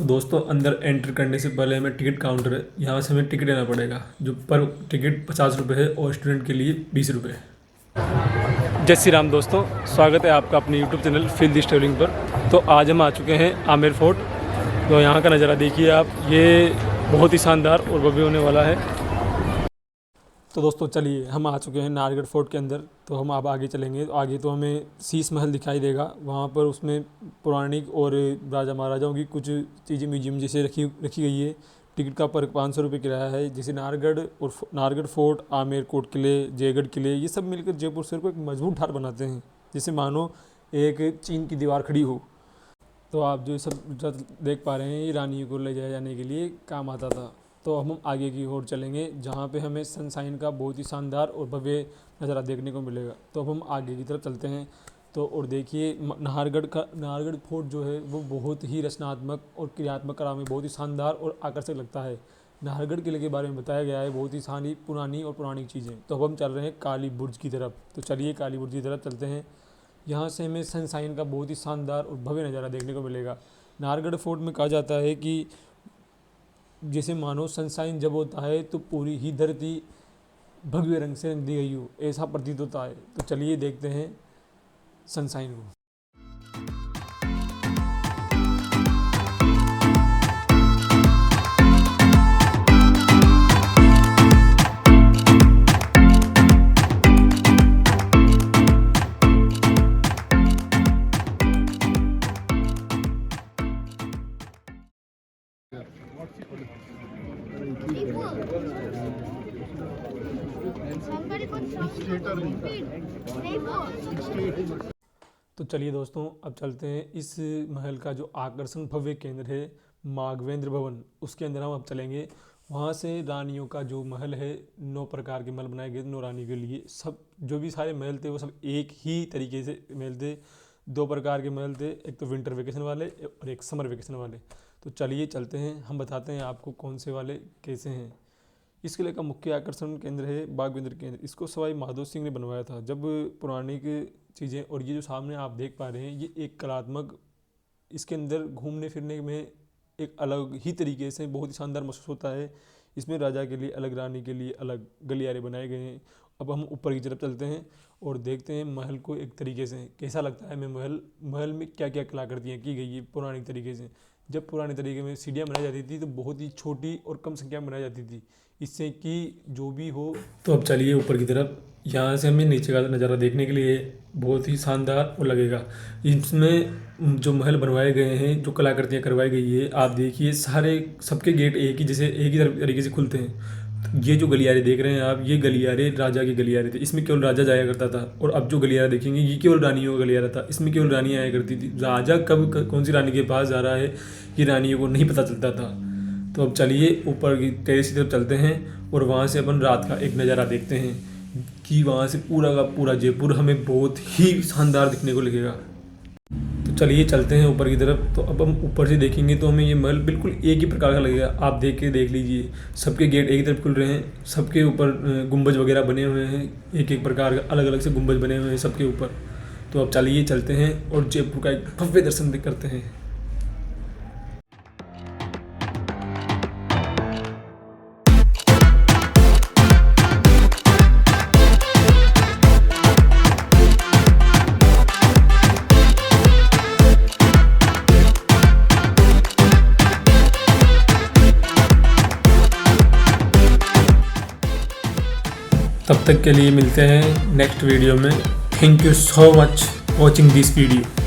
दोस्तों अंदर एंटर करने से पहले हमें टिकट काउंटर है, यहाँ से हमें टिकट लेना पड़ेगा, जो पर टिकट 50 रुपये है और स्टूडेंट के लिए 20 रुपये। जय श्री राम दोस्तों, स्वागत है आपका अपने YouTube channel feel this travelling पर। तो आज हम आ चुके हैं आमेर फोर्ट। तो यहाँ का नज़ारा देखिए आप, ये बहुत ही शानदार और भव्य होने वाला है। तो दोस्तों चलिए, हम आ चुके हैं नाहरगढ़ फोर्ट के अंदर। तो हम अब आगे चलेंगे, तो आगे तो हमें शीश महल दिखाई देगा। वहाँ पर उसमें पौराणिक और राजा महाराजाओं की कुछ चीज़ें म्यूजियम जैसे रखी गई है। टिकट का पर 500 रुपये किराया है। जैसे नाहरगढ़ फोर्ट, आमेर कोट किले, जयगढ़ किले, ये सब मिलकर जयपुर शहर को एक मजबूत ढाल बनाते हैं, जैसे मानो एक चीन की दीवार खड़ी हो। तो आप जो सब देख पा रहे हैं, ये रानियों को ले जाए जाने के लिए काम आता था। तो हम आगे की ओर चलेंगे, जहाँ पे हमें सनशाइन का बहुत ही शानदार और भव्य नज़ारा देखने को मिलेगा। तो अब हम आगे की तरफ चलते हैं। तो और देखिए, नाहरगढ़ फोर्ट जो है वो बहुत ही रचनात्मक और क्रियात्मक कला में बहुत ही शानदार और आकर्षक लगता है। नाहरगढ़ किले के बारे में बताया गया है बहुत ही सारी पुरानी और पौराणिक चीज़ें। तो अब हम चल रहे हैं काली बुर्ज की तरफ। तो चलिए काली बुर्ज की तरफ चलते हैं। यहाँ से हमें सनशाइन का बहुत ही शानदार और भव्य नज़ारा देखने को मिलेगा। नाहरगढ़ फोर्ट में कहा जाता है कि जैसे मानो सनशाइन जब होता है तो पूरी ही धरती भगवे रंग से रंग दी गई हो, ऐसा प्रतीत होता है। तो चलिए देखते हैं सनशाइन को। तो चलिए दोस्तों, अब चलते हैं इस महल का जो आकर्षण भव्य केंद्र है माघवेंद्र भवन, उसके अंदर हम अब चलेंगे। वहाँ से रानियों का जो महल है, 9 प्रकार के महल बनाए गए 9 रानी के लिए। सब जो भी सारे महल थे वो सब एक ही तरीके से महल थे। 2 प्रकार के महल थे, एक तो विंटर वेकेशन वाले और एक समर वेकेशन वाले। तो चलिए चलते हैं, हम बताते हैं आपको कौन से वाले कैसे हैं। इस किले का मुख्य आकर्षण केंद्र है बाघवेंद्र केंद्र। इसको सवाई माधो सिंह ने बनवाया था। जब पौराणिक चीज़ें, और ये जो सामने आप देख पा रहे हैं, ये एक कलात्मक, इसके अंदर घूमने फिरने में एक अलग ही तरीके से बहुत ही शानदार महसूस होता है। इसमें राजा के लिए अलग, रानी के लिए अलग गलियारे बनाए गए हैं। अब हम ऊपर की तरफ चलते हैं और देखते हैं महल को एक तरीके से कैसा लगता है हमें। महल में क्या क्या कलाकृतियाँ की गई है पौराणिक तरीके से। जब पुराने तरीके में सीढ़ियाँ बनाई जाती थी तो बहुत ही छोटी और कम संख्या में बनाई जाती थी, इससे कि जो भी हो। तो अब चलिए ऊपर की तरफ, यहाँ से हमें नीचे का नज़ारा देखने के लिए बहुत ही शानदार और लगेगा। इसमें जो महल बनवाए गए हैं, जो कलाकृतियाँ करवाई गई है, आप देखिए सबके गेट एक ही तरीके से खुलते हैं। तो ये जो गलियारे देख रहे हैं आप, ये गलियारे राजा के गलियारे थे। इसमें केवल राजा जाया करता था। और अब जो गलियारा देखेंगे, ये केवल रानियों का गलियारा था। इसमें केवल रानियाँ आया करती थी। राजा कब कौन सी रानी के पास जा रहा है, ये रानियों को नहीं पता चलता था। तो अब चलिए ऊपर की टेरेस की तरफ चलते हैं और वहाँ से अपन रात का एक नज़ारा देखते हैं कि वहाँ से पूरा का पूरा जयपुर हमें बहुत ही शानदार दिखने को लगेगा। तो चलिए चलते हैं ऊपर की तरफ। तो अब हम ऊपर से देखेंगे तो हमें ये महल बिल्कुल एक ही प्रकार का लगेगा। आप देख लीजिए, सबके गेट एक ही तरफ खुल रहे हैं। सबके ऊपर गुंबज वगैरह बने हुए हैं, एक एक प्रकार का अलग अलग से गुंबज बने हुए हैं सबके ऊपर। तो अब चलिए चलते हैं और जयपुर का एक भव्य दर्शन करते हैं। तब तक के लिए मिलते हैं नेक्स्ट वीडियो में। Thank you so much watching this video.